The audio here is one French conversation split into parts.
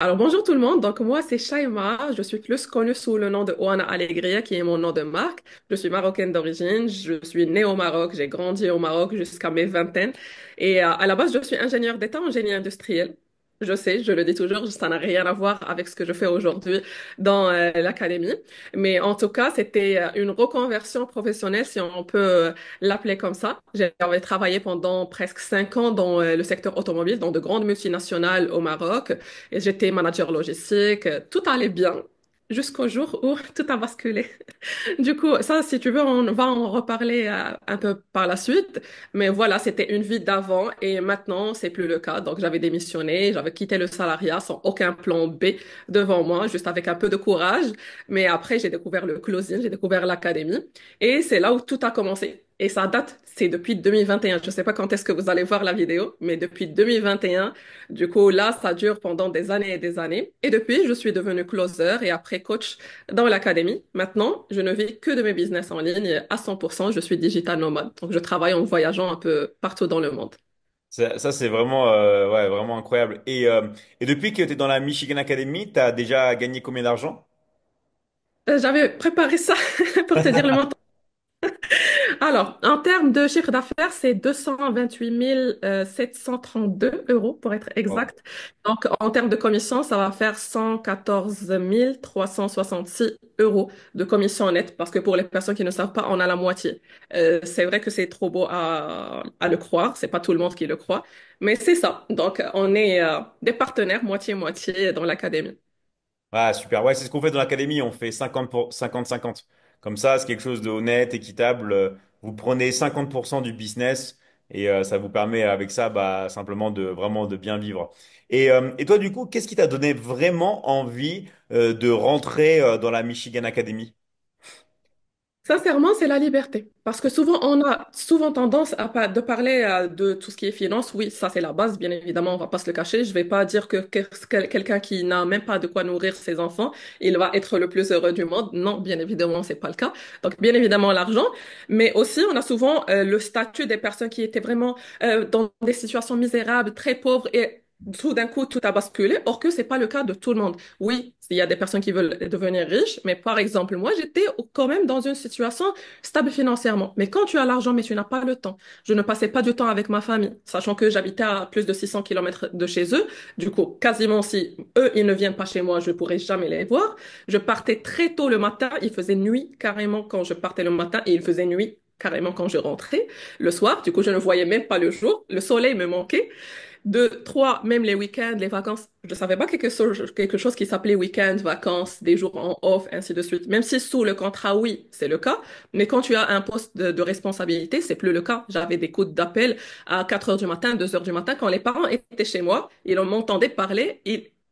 Alors bonjour tout le monde, donc moi c'est Shaima, je suis plus connue sous le nom de Oana Alegria qui est mon nom de marque. Je suis marocaine d'origine, je suis née au Maroc, j'ai grandi au Maroc jusqu'à mes vingtaines et à la base je suis ingénieure d'État en génie industriel. Je sais, je le dis toujours, ça n'a rien à voir avec ce que je fais aujourd'hui dans l'académie, mais en tout cas c'était une reconversion professionnelle si on peut l'appeler comme ça. J'avais travaillé pendant presque 5 ans dans le secteur automobile, dans de grandes multinationales au Maroc. Et j'étais manager logistique, tout allait bien jusqu'au jour où tout a basculé. Du coup, ça, si tu veux, on va en reparler un peu par la suite. Mais voilà, c'était une vie d'avant et maintenant, c'est plus le cas. Donc, j'avais démissionné, j'avais quitté le salariat sans aucun plan B devant moi, juste avec un peu de courage. Mais après, j'ai découvert le closing, j'ai découvert l'académie et c'est là où tout a commencé. Et ça date, c'est depuis 2021. Je ne sais pas quand est-ce que vous allez voir la vidéo, mais depuis 2021, du coup, là, ça dure pendant des années et des années. Et depuis, je suis devenue closer et après coach dans l'académie. Maintenant, je ne vis que de mes business en ligne à 100%. Je suis digital nomade. Donc, je travaille en voyageant un peu partout dans le monde. Ça, c'est vraiment, ouais, vraiment incroyable. Et depuis que tu es dans la Michigan Academy, tu as déjà gagné combien d'argent? J'avais préparé ça pour te dire le montant. Alors, en termes de chiffre d'affaires, c'est 228 732 euros pour être Wow. exact. Donc, en termes de commission, ça va faire 114 366 euros de commission nette parce que pour les personnes qui ne savent pas, on a la moitié. C'est vrai que c'est trop beau à le croire. C'est pas tout le monde qui le croit, mais c'est ça. Donc, on est des partenaires moitié-moitié dans l'académie. Ah, super. Ouais, c'est ce qu'on fait dans l'académie. On fait 50 pour 50-50. Comme ça, c'est quelque chose de honnête, équitable. Vous prenez 50% du business et ça vous permet avec ça, bah, simplement de vraiment de bien vivre. Et toi, du coup, qu'est-ce qui t'a donné vraiment envie de rentrer dans la Michigan Academy? Sincèrement, c'est la liberté. Parce que souvent, on a souvent tendance de parler de tout ce qui est finance. Oui, ça, c'est la base, bien évidemment, on va pas se le cacher. Je vais pas dire que quelqu'un qui n'a même pas de quoi nourrir ses enfants, il va être le plus heureux du monde. Non, bien évidemment, c'est pas le cas. Donc, bien évidemment, l'argent. Mais aussi, on a souvent le statut des personnes qui étaient vraiment dans des situations misérables, très pauvres et tout d'un coup, tout a basculé. Or que c'est pas le cas de tout le monde. Oui, il y a des personnes qui veulent devenir riches, mais par exemple, moi, j'étais quand même dans une situation stable financièrement. Mais quand tu as l'argent, mais tu n'as pas le temps. Je ne passais pas du temps avec ma famille, sachant que j'habitais à plus de 600 kilomètres de chez eux. Du coup, quasiment si eux, ils ne viennent pas chez moi, je ne pourrais jamais les voir. Je partais très tôt le matin. Il faisait nuit carrément quand je partais le matin et il faisait nuit carrément quand je rentrais le soir. Du coup, je ne voyais même pas le jour. Le soleil me manquait. Deux, trois, même les week-ends, les vacances. Je savais pas quelque chose qui s'appelait week-end, vacances, des jours en off, ainsi de suite. Même si sous le contrat, oui, c'est le cas. Mais quand tu as un poste de responsabilité, c'est plus le cas. J'avais des coups d'appel à 4 heures du matin, 2 heures du matin, quand les parents étaient chez moi, ils m'entendaient parler,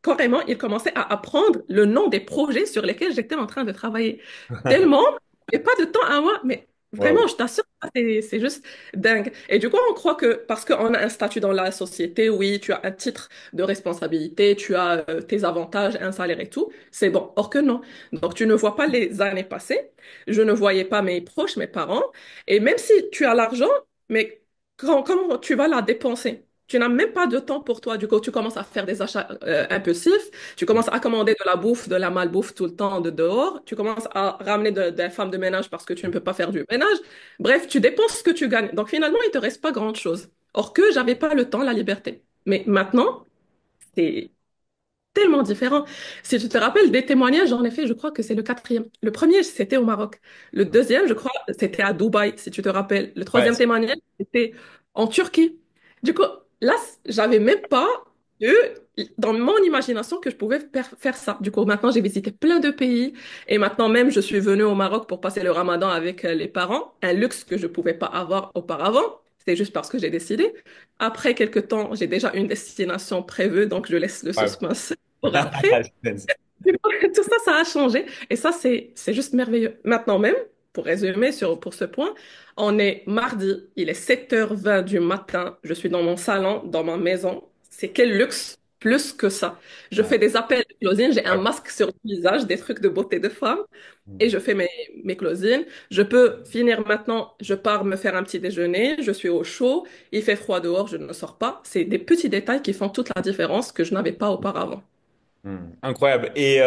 carrément, ils commençaient à apprendre le nom des projets sur lesquels j'étais en train de travailler. Tellement, et pas de temps à moi, mais vraiment, Wow. je t'assure, c'est juste dingue. Et du coup, on croit que parce qu'on a un statut dans la société, oui, tu as un titre de responsabilité, tu as tes avantages, un salaire et tout, c'est bon. Or que non. Donc, tu ne vois pas les années passées. Je ne voyais pas mes proches, mes parents. Et même si tu as l'argent, mais comment tu vas la dépenser? Tu n'as même pas de temps pour toi. Du coup, tu commences à faire des achats impulsifs. Tu commences à commander de la bouffe, de la malbouffe tout le temps de dehors. Tu commences à ramener des femmes de ménage parce que tu ne peux pas faire du ménage. Bref, tu dépenses ce que tu gagnes. Donc finalement, il te reste pas grand-chose. Or que j'avais pas le temps, la liberté. Mais maintenant, c'est tellement différent. Si tu te rappelles des témoignages, j'en ai fait, je crois que c'est le quatrième. Le premier, c'était au Maroc. Le deuxième, je crois, c'était à Dubaï, si tu te rappelles. Le Ouais. troisième témoignage, c'était en Turquie. Du coup, là, j'avais même pas eu dans mon imagination que je pouvais faire ça. Du coup, maintenant, j'ai visité plein de pays et maintenant même, je suis venue au Maroc pour passer le Ramadan avec les parents, un luxe que je pouvais pas avoir auparavant. C'est juste parce que j'ai décidé. Après quelques temps, j'ai déjà une destination prévue, donc je laisse le Ouais. suspense pour après. Tout ça, ça a changé. Et ça, c'est juste merveilleux. Maintenant même, pour résumer pour ce point, on est mardi, il est 7h20 du matin. Je suis dans mon salon, dans ma maison. C'est quel luxe plus que ça. Je Ouais. fais des appels de closing, j'ai un Ouais. masque sur le visage, des trucs de beauté de femme. Et je fais mes closings. Je peux finir maintenant, je pars me faire un petit déjeuner, je suis au chaud, il fait froid dehors, je ne sors pas. C'est des petits détails qui font toute la différence que je n'avais pas auparavant. Incroyable. Et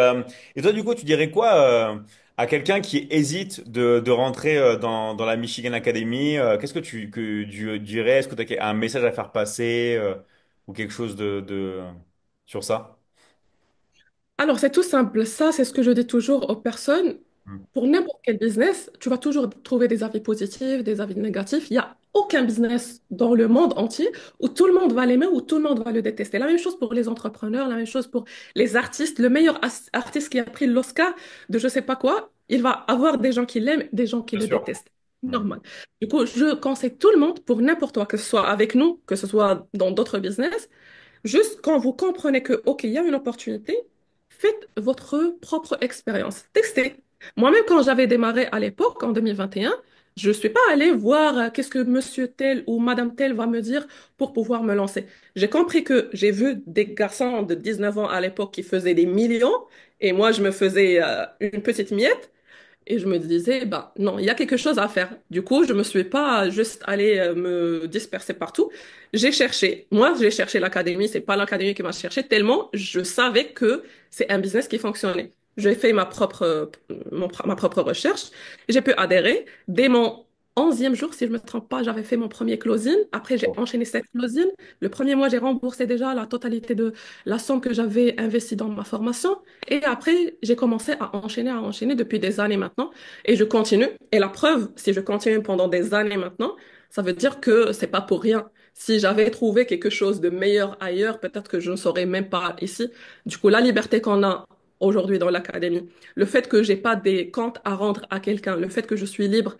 toi, du coup, tu dirais quoi à quelqu'un qui hésite de rentrer dans la Michigan Academy? Qu'est-ce que tu dirais? Est-ce que tu as un message à faire passer ou quelque chose sur ça? Alors, c'est tout simple. Ça, c'est ce que je dis toujours aux personnes. Hmm. Pour n'importe quel business, tu vas toujours trouver des avis positifs, des avis négatifs. Il n'y a aucun business dans le monde entier où tout le monde va l'aimer, ou tout le monde va le détester. La même chose pour les entrepreneurs, la même chose pour les artistes. Le meilleur artiste qui a pris l'Oscar de je sais pas quoi, il va avoir des gens qui l'aiment, des gens qui Bien le sûr. détestent. Hmm. Normal. Du coup, je conseille tout le monde pour n'importe quoi, que ce soit avec nous, que ce soit dans d'autres business. Juste quand vous comprenez que, OK, il y a une opportunité, faites votre propre expérience. Testez. Moi-même, quand j'avais démarré à l'époque, en 2021, je ne suis pas allée voir qu'est-ce que monsieur tel ou madame tel va me dire pour pouvoir me lancer. J'ai compris que j'ai vu des garçons de 19 ans à l'époque qui faisaient des millions et moi, je me faisais une petite miette. Et je me disais, bah non, il y a quelque chose à faire. Du coup, je me suis pas juste allée me disperser partout. J'ai cherché. Moi, j'ai cherché l'académie. C'est pas l'académie qui m'a cherché tellement je savais que c'est un business qui fonctionnait. J'ai fait ma propre recherche. J'ai pu adhérer. Dès mon 11e jour, si je me trompe pas, j'avais fait mon premier closing. Après, j'ai Oh. enchaîné 7 closings. Le premier mois, j'ai remboursé déjà la totalité de la somme que j'avais investie dans ma formation. Et après, j'ai commencé à enchaîner depuis des années maintenant. Et je continue. Et la preuve, si je continue pendant des années maintenant, ça veut dire que c'est pas pour rien. Si j'avais trouvé quelque chose de meilleur ailleurs, peut-être que je ne serais même pas ici. Du coup, la liberté qu'on a aujourd'hui dans l'académie, le fait que j'ai pas des comptes à rendre à quelqu'un, le fait que je suis libre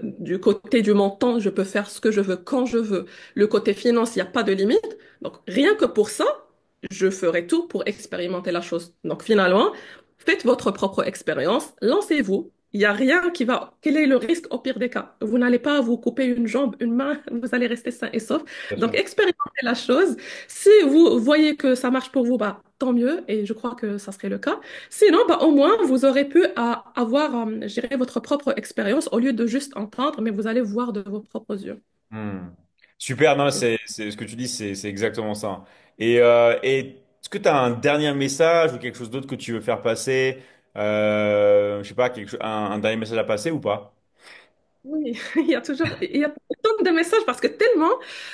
du côté du montant, je peux faire ce que je veux quand je veux. Le côté finance, il n'y a pas de limite. Donc, rien que pour ça, je ferai tout pour expérimenter la chose. Donc finalement, faites votre propre expérience, lancez-vous. Il n'y a rien qui va. Quel est le risque au pire des cas? Vous n'allez pas vous couper une jambe, une main, vous allez rester sain et sauf. Bien Donc sûr. expérimentez la chose. Si vous voyez que ça marche pour vous, bah, tant mieux, et je crois que ça serait le cas. Sinon, bah, au moins, vous aurez pu avoir, je dirais, votre propre expérience au lieu de juste entendre, mais vous allez voir de vos propres yeux. Hmm. Super, non, c'est ce que tu dis, c'est exactement ça. Et est-ce que tu as un dernier message ou quelque chose d'autre que tu veux faire passer? Je sais pas, un dernier message à passer ou pas? Oui, il y a tant de messages parce que tellement,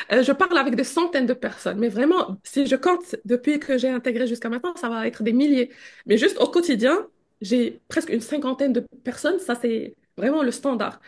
je parle avec des centaines de personnes. Mais vraiment, si je compte depuis que j'ai intégré jusqu'à maintenant, ça va être des milliers. Mais juste au quotidien, j'ai presque une cinquantaine de personnes. Ça, c'est vraiment le standard.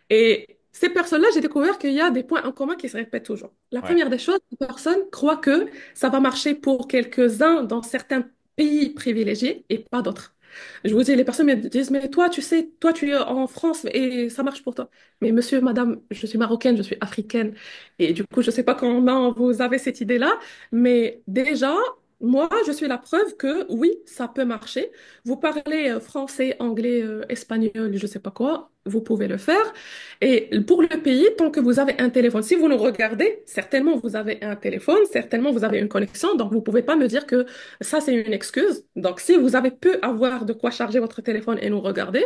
Et ces personnes-là, j'ai découvert qu'il y a des points en commun qui se répètent toujours. La Ouais, première des choses, les personnes croient que ça va marcher pour quelques-uns dans certains pays privilégiés et pas d'autres. Je vous dis, les personnes me disent, mais toi, tu sais, toi, tu es en France et ça marche pour toi. Mais monsieur, madame, je suis marocaine, je suis africaine. Et du coup, je sais pas comment vous avez cette idée-là, mais déjà, moi, je suis la preuve que oui, ça peut marcher. Vous parlez français, anglais, espagnol, je sais pas quoi, vous pouvez le faire. Et pour le pays, tant que vous avez un téléphone, si vous nous regardez, certainement vous avez un téléphone, certainement vous avez une connexion, donc vous pouvez pas me dire que ça c'est une excuse. Donc si vous avez pu avoir de quoi charger votre téléphone et nous regarder,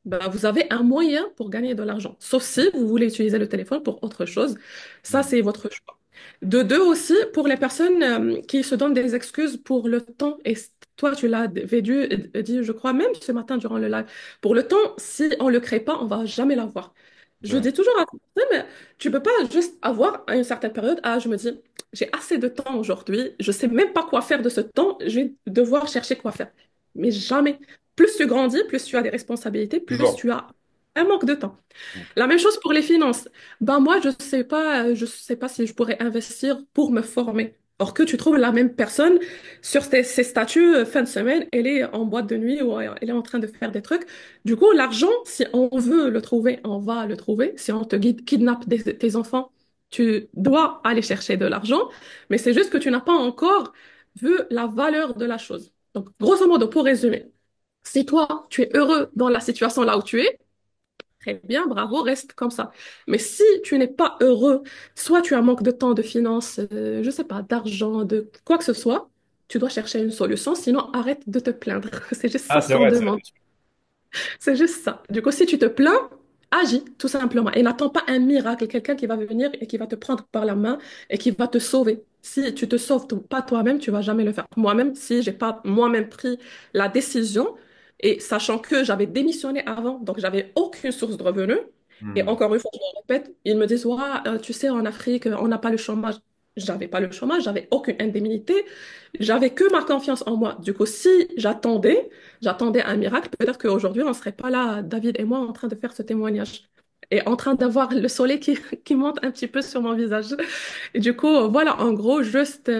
ben, vous avez un moyen pour gagner de l'argent. Sauf si vous voulez utiliser le téléphone pour autre chose, ça c'est votre choix. De deux aussi, pour les personnes qui se donnent des excuses pour le temps, et toi tu l'as dit, je crois, même ce matin durant le live, pour le temps, si on le crée pas, on va jamais l'avoir. Je absolument. dis toujours à tout le monde, mais tu peux pas juste avoir à une certaine période, ah, je me dis, j'ai assez de temps aujourd'hui, je sais même pas quoi faire de ce temps, je vais devoir chercher quoi faire. Mais jamais. Plus tu grandis, plus tu as des responsabilités, plus Toujours. tu as un manque de temps. La même chose pour les finances. Ben moi, je sais pas si je pourrais investir pour me former. Or que tu trouves la même personne sur ses statuts fin de semaine, elle est en boîte de nuit ou elle est en train de faire des trucs. Du coup, l'argent, si on veut le trouver, on va le trouver. Si on te kidnappe tes enfants, tu dois aller chercher de l'argent. Mais c'est juste que tu n'as pas encore vu la valeur de la chose. Donc, grosso modo, pour résumer, si toi, tu es heureux dans la situation là où tu es, très bien, bravo, reste comme ça. Mais si tu n'es pas heureux, soit tu as un manque de temps, de finances, je sais pas, d'argent, de quoi que ce soit, tu dois chercher une solution, sinon arrête de te plaindre. C'est juste Ah, ça c'est qu'on vrai, demande. C'est juste ça. Du coup, si tu te plains, agis tout simplement et n'attends pas un miracle, quelqu'un qui va venir et qui va te prendre par la main et qui va te sauver. Si tu te sauves pas toi-même, tu vas jamais le faire. Moi-même, si j'ai pas moi-même pris la décision, et sachant que j'avais démissionné avant, donc j'avais aucune source de revenus, et Hmm. encore une fois, je le répète, ils me disent, ouais, tu sais, en Afrique, on n'a pas le chômage. J'avais pas le chômage, j'avais aucune indemnité, j'avais que ma confiance en moi. Du coup, si j'attendais un miracle, peut-être qu'aujourd'hui, on serait pas là, David et moi, en train de faire ce témoignage. Et en train d'avoir le soleil qui monte un petit peu sur mon visage. Et du coup, voilà, en gros, juste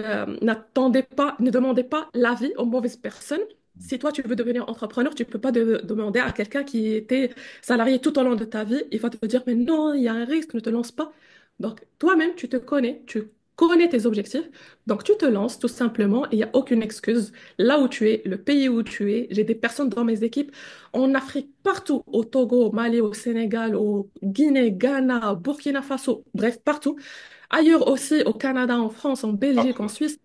n'attendez pas, ne demandez pas l'avis aux mauvaises personnes. Si toi, tu veux devenir entrepreneur, tu peux pas demander à quelqu'un qui était salarié tout au long de ta vie. Il va te dire, mais non, il y a un risque, ne te lance pas. Donc, toi-même, tu te connais, tu connais tes objectifs. Donc, tu te lances tout simplement et il n'y a aucune excuse. Là où tu es, le pays où tu es, j'ai des personnes dans mes équipes en Afrique, partout, au Togo, au Mali, au Sénégal, au Guinée, Ghana, Burkina Faso, bref, partout. Ailleurs aussi, au Canada, en France, en Belgique, en Partout. Suisse,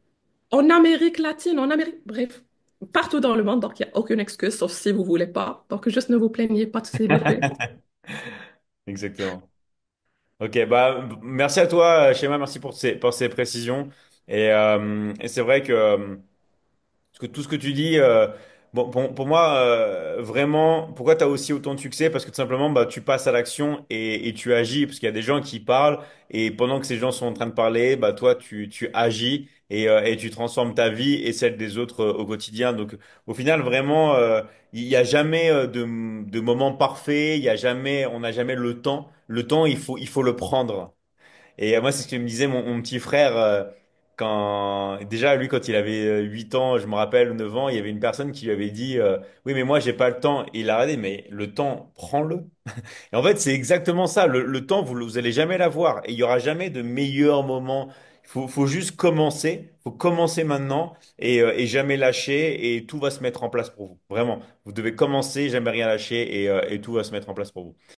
en Amérique latine, en Amérique, bref, partout dans le monde. Donc, il n'y a aucune excuse, sauf si vous voulez pas. Donc, juste ne vous plaignez pas, s'il vous plaît. Exactement. Ok, bah merci à toi, Shema, merci pour ces précisions. Et c'est vrai que parce que tout ce que tu dis, bon, pour moi, vraiment, pourquoi tu as aussi autant de succès? Parce que tout simplement, bah, tu passes à l'action et tu agis. Parce qu'il y a des gens qui parlent et pendant que ces gens sont en train de parler, bah, toi, tu agis et tu transformes ta vie et celle des autres au quotidien. Donc, au final, vraiment, il n'y a jamais de moment parfait. Il y a jamais, on n'a jamais le temps. Le temps, il faut le prendre. Et moi, c'est ce que me disait mon petit frère quand déjà lui quand il avait 8 ans, je me rappelle, ou 9 ans, il y avait une personne qui lui avait dit oui, mais moi j'ai pas le temps. Et il a regardé, mais le temps, prends-le. Et en fait, c'est exactement ça. Le temps, vous allez jamais l'avoir. Et il y aura jamais de meilleur moment. Faut juste commencer. Faut commencer maintenant et jamais lâcher. Et tout va se mettre en place pour vous. Vraiment. Vous devez commencer, jamais rien lâcher et tout va se mettre en place pour vous.